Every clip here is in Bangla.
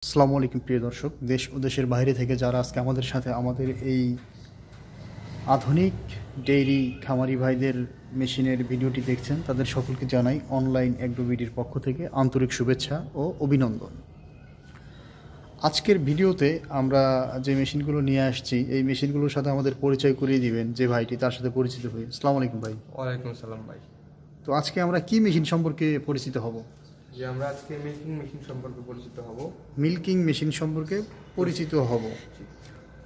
আসসালামু আলাইকুম প্রিয় দর্শক, দেশ ও দেশের বাইরে থেকে যারা আজকে আমাদের সাথে আমাদের এই আধুনিক ডেইরি খামারি ভাইদের মেশিনের ভিডিওটি দেখছেন, তাদের সকলকে জানাই অনলাইন এগ্রোভিডির পক্ষ থেকে আন্তরিক শুভেচ্ছা ও অভিনন্দন। আজকের ভিডিওতে আমরা যে মেশিনগুলো নিয়ে আসছি, এই মেশিনগুলোর সাথে আমাদের পরিচয় করিয়ে দিবেন যে ভাইটি, তার সাথে পরিচিত হই। আসসালামু আলাইকুম ভাই। ওয়ালাইকুম সালাম ভাই। তো আজকে আমরা কি মেশিন সম্পর্কে পরিচিত হব? যে আমরা আজকে মিল্কিং মেশিন সম্পর্কে পরিচিত হব। মিল্কিং মেশিন সম্পর্কে পরিচিত হব।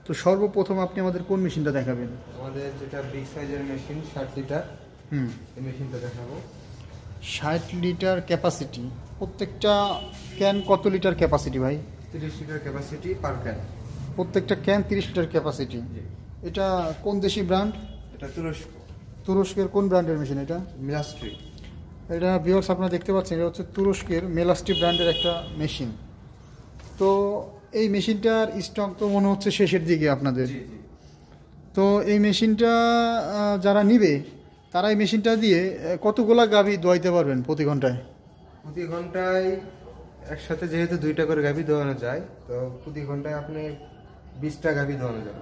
তো সর্বপ্রথম আপনি আমাদের কোন মেশিনটা দেখাবেন? আমাদের যেটা বিগ সাইজের মেশিন 60 লিটার, এই মেশিনটা দেখাবো। 60 লিটার ক্যাপাসিটি। প্রত্যেকটা ক্যান কত লিটার ক্যাপাসিটি ভাই? 30 লিটার ক্যাপাসিটি পার ক্যান। প্রত্যেকটা ক্যান 30 লিটার ক্যাপাসিটি। এটা কোন দেশি ব্র্যান্ড? এটা তুরস্ক। তুরস্কের কোন ব্র্যান্ডের মেশিন এটা? মিলাস্ট্রি। এটা ভিউয়ার্স আপনারা দেখতে পাচ্ছেন, এটা হচ্ছে তুরস্কের মেলাস্টি ব্র্যান্ডের একটা মেশিন। তো এই মেশিনটার স্টক তো মনে হচ্ছে শেষের দিকে আপনাদের। তো এই মেশিনটা যারা নিবে তারা এই মেশিনটা দিয়ে কতগুলা গাভী দোয়াইতে পারবেন প্রতি ঘন্টায়? প্রতি ঘন্টায় একসাথে যেহেতু 2টা করে গাভী দোয়ানো যায়, তো প্রতি ঘন্টায় আপনি 20টা গাভী দোয়ানো যাবে।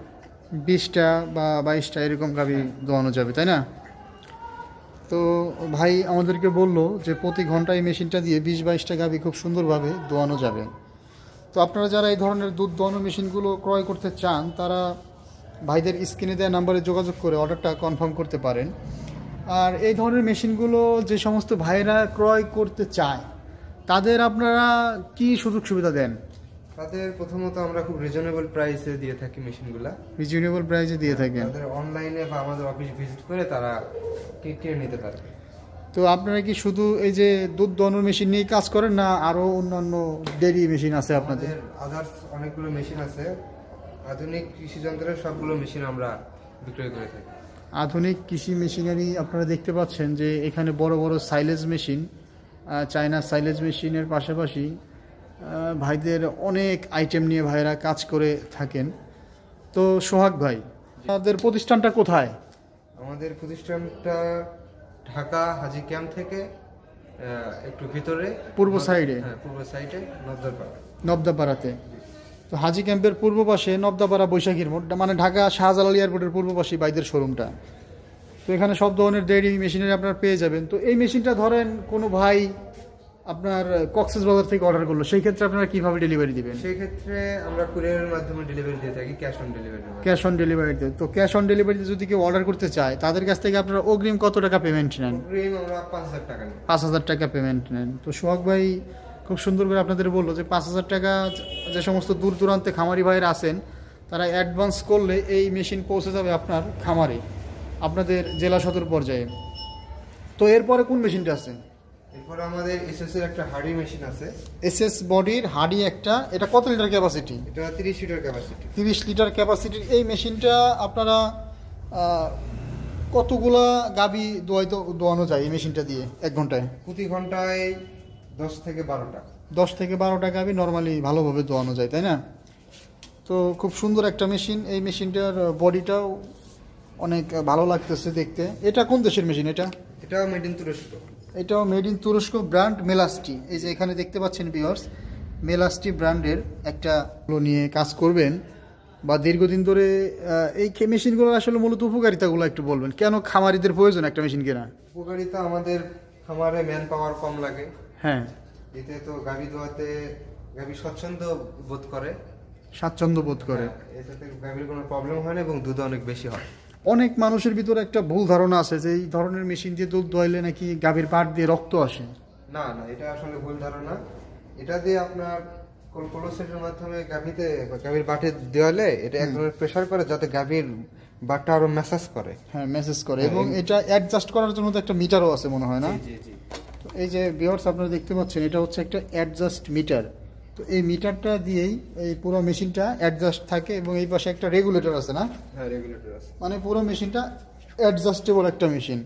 20টা বা 22টা এরকম গাভী দোয়ানো যাবে, তাই না? তো ভাই আমাদেরকে বললো যে প্রতি ঘন্টায় এই মেশিনটা দিয়ে 20-22টা গাভী খুব সুন্দরভাবে দোয়ানো যাবে। তো আপনারা যারা এই ধরনের দুধ দোয়ানো মেশিনগুলো ক্রয় করতে চান, তারা ভাইদের স্ক্রিনে দেওয়া নাম্বারে যোগাযোগ করে অর্ডারটা কনফার্ম করতে পারেন। আর এই ধরনের মেশিনগুলো যে সমস্ত ভাইরা ক্রয় করতে চায়, তাদের আপনারা কি সুযোগ সুবিধা দেন? তাদের প্রথমত আমরা খুব রিজনেবল প্রাইসে দিয়ে থাকি মেশিনগুলা। রিজনেবল প্রাইসে দিয়ে থাকেন? তাদের অনলাইনে বা আমাদের অফিস ভিজিট করে তারা কিনে নিতে পারবে। তো আপনারা কি শুধু এই যে দুধ দোয়ানোর মেশিন নিয়ে কাজ করেন, না আরো অন্যান্য ডেইরি মেশিন আছে আপনাদের? আদার্স অনেকগুলো মেশিন আছে। আধুনিক কৃষি যন্ত্রের সবগুলো মেশিন আমরা বিক্রয় করে থাকি। আধুনিক কৃষি মেশিনারি আপনারা দেখতে পাচ্ছেন যে এখানে বড় বড় সাইলেজ মেশিন, চায়না সাইলেজ মেশিনের পাশাপাশি ভাইদের অনেক আইটেম নিয়ে ভাইরা কাজ করে থাকেন। তো সোহাগ ভাই, আপনাদের প্রতিষ্ঠানটা কোথায়? আমাদের প্রতিষ্ঠানটা ঢাকা হাজি ক্যাম্প থেকে একটু ভিতরে, পূর্ব সাইডে। হ্যাঁ, পূর্ব সাইডে নবদাপাড়া। নবদাপাড়াতে। তো হাজি ক্যাম্পের পূর্ব পাশে নবদাপাড়া বৈশাখীর মোড়, মানে ঢাকা শাহজালাল এয়ারপোর্টের পূর্ব পাশে ভাইদের শোরুমটা। তো এখানে সব ধরনের ডেইরি মেশিনারি আপনারা পেয়ে যাবেন। তো এই মেশিনটা ধরেন কোনো ভাই আপনার কক্সবাজার থেকে অর্ডার করলো, সেই ক্ষেত্রে আপনারা কিভাবে ডেলিভারি দিবেন? সেই ক্ষেত্রে আমরা কুরিয়ারের মাধ্যমে ডেলিভারি দিয়ে থাকি, cash on delivery. Cash on ডেলিভারিতে। তো ক্যাশ অন ডেলিভারিতে যদি কেউ অর্ডার করতে চায়, তাদের কাছ থেকে আপনারা অগ্রিম কত টাকা পেমেন্ট নেন? অগ্রিম আমরা 5000 টাকা নিই। 5000 টাকা পেমেন্ট নেন। তো সোহাগ ভাই খুব সুন্দর করে আপনাদের বললো যে 5000 টাকা যে সমস্ত দূর দূরান্তে খামারি ভাইয়ের আছেন, তারা অ্যাডভান্স করলে এই মেশিন পৌঁছে যাবে আপনার খামারে, আপনাদের জেলা সদর পর্যায়ে। তো এরপরে কোন মেশিনটা আছে? এরপর আমাদের এসএস এর একটা হার্ডি মেশিন আছে। এসএস বডির হার্ডি একটা। এটা কত লিটার ক্যাপাসিটি? এটা 30 লিটার ক্যাপাসিটি। 30 লিটার ক্যাপাসিটির এই মেশিনটা আপনারা কতগুলা গাভী দোয়ানো যায় এই মেশিনটা দিয়ে এক ঘন্টায়? প্রতি ঘন্টায় 10 থেকে 12টা। 10 থেকে 12টা গাভী নর্মালি ভালোভাবে দোয়ানো যায়, তাই না? তো খুব সুন্দর একটা মেশিন। এই মেশিনটার বডিটাও অনেক ভালো লাগতেছে দেখতে। এটা কোন দেশের মেশিন এটা? এটাও মেড ইন তুরস্ক। এটাও মেড ইন তুরস্ক, ব্র্যান্ড মেলাস্টি। এই যে এখানে দেখতে পাচ্ছেন ভিউয়ার্স, মেলাস্টি ব্র্যান্ডের একটা নিয়ে কাজ করবেন বা দীর্ঘদিন ধরে এই মেশিনগুলোর আসলে মূলত উপকারিতাগুলো একটু বলবেন, কেন খামারিদের প্রয়োজন একটা মেশিন কেনা? উপকারিতা, আমাদের খামারে ম্যান পাওয়ার কম লাগে। হ্যাঁ, এতে তো গাভী দোয়াতে গাভী স্বচ্ছন্দ বোধ করে, স্বাচ্ছন্দ্য বোধ করে। এটাতে গাভীর কোনো প্রবলেম হয় না এবং দুধ অনেক বেশি হয়। অনেক মানুষের ভিতরে একটা ভুল ধারণা আছে যে এই ধরনের মেশিন দিয়ে দুধ দোয়াইলে নাকি গাভীর পাট দিয়ে রক্ত আসে। না না, এটা আসলে ভুল ধারণা। এটা দিয়ে আপনার কোলোসেটের মাধ্যমে গাভীর বাটে দেওয়ালে এটা এক ধরনের প্রেসার করে, যাতে গাভীর বাটটা আরো ম্যাসাজ করে। হ্যাঁ, মেসেজ করে। এবং এটা অ্যাডজাস্ট করার জন্য তো একটা মিটারও আছে মনে হয় না? জি জি। তো এই যে ভিউয়ার্স আপনারা দেখতে পাচ্ছেন, এটা হচ্ছে একটা অ্যাডজাস্ট মিটার। তো এই মিটারটা দিয়েই এই পুরো মেশিনটা অ্যাডজাস্ট থাকে এবং এই পাশে একটা রেগুলেটর আছে না? হ্যাঁ, রেগুলেটর আছে। মানে পুরো মেশিনটা অ্যাডজাস্টেবল একটা মেশিন।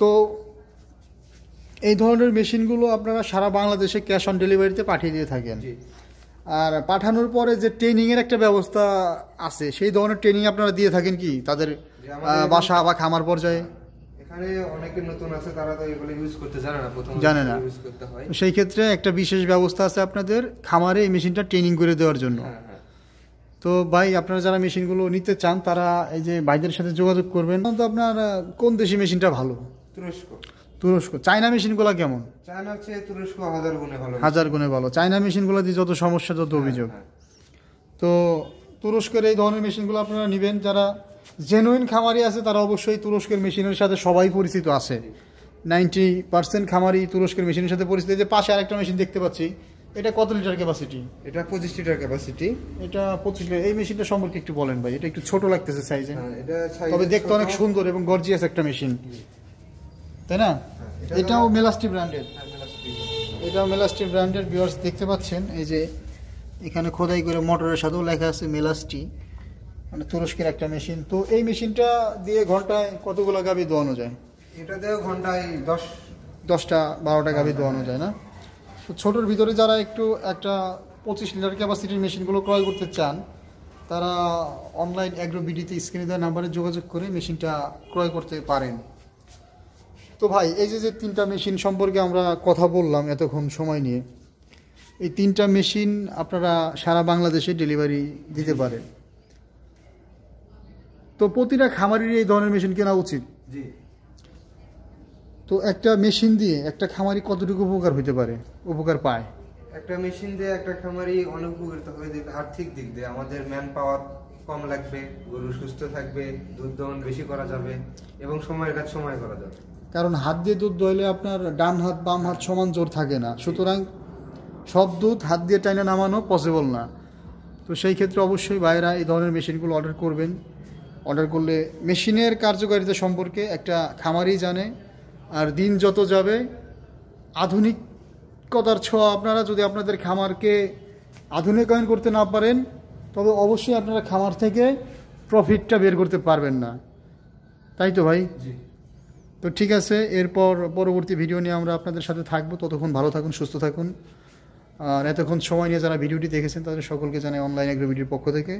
তো এই ধরনের মেশিনগুলো আপনারা সারা বাংলাদেশে ক্যাশ অন ডেলিভারিতে পাঠিয়ে দিয়ে থাকেন। আর পাঠানোর পরে যে ট্রেনিংয়ের একটা ব্যবস্থা আছে, সেই ধরনের ট্রেনিং আপনারা দিয়ে থাকেন কি তাদের বাসা বা খামার পর্যায়ে? এখানে অনেকে নতুন আছে, তারা তো এগুলো ইউজ করতে জানে না, প্রথম জানে না। ইউজ করতে হয়। সেই ক্ষেত্রে একটা বিশেষ ব্যবস্থা আছে আপনাদের খামারে এই মেশিনটা ট্রেনিং করে দেওয়ার জন্য। হ্যাঁ হ্যাঁ। তো ভাই আপনারা যারা মেশিনগুলো নিতে চান তারা এই যে ভাইদের সাথে যোগাযোগ করবেন। তো আপনার কোন দেশি মেশিনটা ভালো? তুরস্ক। তুরস্ক। চায়না মেশিনগুলো কেমন? চায়না হচ্ছে তুরস্ক 1000 গুণে ভালো। 1000 গুণে ভালো। চায়না মেশিনগুলো দিয়ে যত সমস্যা তত অভিযোগ। হ্যাঁ। তো তুরস্কের এই ধরনের মেশিনগুলো আপনারা নেবেন। যারা জেনুইন খামারি আছে তারা অবশ্যই তুরস্কের মেশিনের সাথে সবাই পরিচিত আছে। 90% খামারি তুরস্কের মেশিনের সাথে পরিচিত। এই যে পাশে আরেকটা মেশিন দেখতে পাচ্ছি, এটা কত লিটার ক্যাপাসিটি? এটা 25 লিটার ক্যাপাসিটি। এটা 25 লিটার। এই মেশিনটা সম্পর্কে একটু বলেন ভাই। এটা একটু ছোট লাগতেছে সাইজে, এটা সাইজ তবে দেখতে অনেক সুন্দর এবং গর্জিয়াস একটা মেশিন, তাই না? এটাও মেলাস্টি ব্র্যান্ডের। এটাও মেলাস্টি ব্র্যান্ডের। ভিউয়ার্স দেখতে পাচ্ছেন এই যে এখানে খোদাই করে মোটরের সাথেও লেখা আছে মেলাস্টি, মানে তুরস্কের একটা মেশিন। তো এই মেশিনটা দিয়ে ঘন্টায় কতগুলো গাভী দোয়ানো যায়? এটা দিয়ে ঘন্টায় 10টা 12টা গাভী দোয়ানো যায় না? তো ছোটোর ভিতরে যারা একটু একটা 25 লিটার ক্যাপাসিটির মেশিনগুলো ক্রয় করতে চান তারা অনলাইন অ্যাগ্রো বিডিতে স্ক্রিনে দেওয়া নাম্বারে যোগাযোগ করে মেশিনটা ক্রয় করতে পারেন। তো ভাই এই যে 3টা মেশিন সম্পর্কে আমরা কথা বললাম এতক্ষণ সময় নিয়ে, এই 3টা মেশিন আপনারা সারা বাংলাদেশে ডেলিভারি দিতে পারেন। তো প্রতিটা খামারির এই ধরনের মেশিন কেনা উচিত। জি। তো একটা মেশিন দিয়ে একটা খামারি কতটুকু উপকার হতে পারে, উপকার পায়? একটা মেশিন দিয়ে একটা খামারি অনেক উপকৃত হবে। আর্থিক দিক দিয়ে আমাদের ম্যান পাওয়ার কম লাগবে, গরু সুস্থ থাকবে, দুধ দহন বেশি করা যাবে এবং সময়ের কাজ সময় করা যাবে। কারণ হাত দিয়ে দুধ দোয়ালে আপনার ডান হাত বাম হাত সমান জোর থাকে না, সুতরাং সব দুধ হাত দিয়ে টাইনা নামানো পসিবল না। তো সেই ক্ষেত্রে অবশ্যই বাইরা এই ধরনের মেশিনগুলো অর্ডার করবেন। অর্ডার করলে মেশিনের কার্যকারিতা সম্পর্কে একটা খামারি জানে। আর দিন যত যাবে আধুনিকতার ছোঁয়া আপনারা যদি আপনাদের খামারকে আধুনিকায়ন করতে না পারেন তবে অবশ্যই আপনারা খামার থেকে প্রফিটটা বের করতে পারবেন না, তাই তো ভাই? জি। তো ঠিক আছে, এরপর পরবর্তী ভিডিও নিয়ে আমরা আপনাদের সাথে থাকবো। ততক্ষণ ভালো থাকুন, সুস্থ থাকুন। আর এতক্ষণ সময় নিয়ে যারা ভিডিওটি দেখেছেন তাদের সকলকে জানাই অনলাইন এগ্রো ভিডিওর পক্ষ থেকে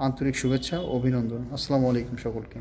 আন্তরিক শুভেচ্ছা ও অভিনন্দন। আসসালামু আলাইকুম সকলকে।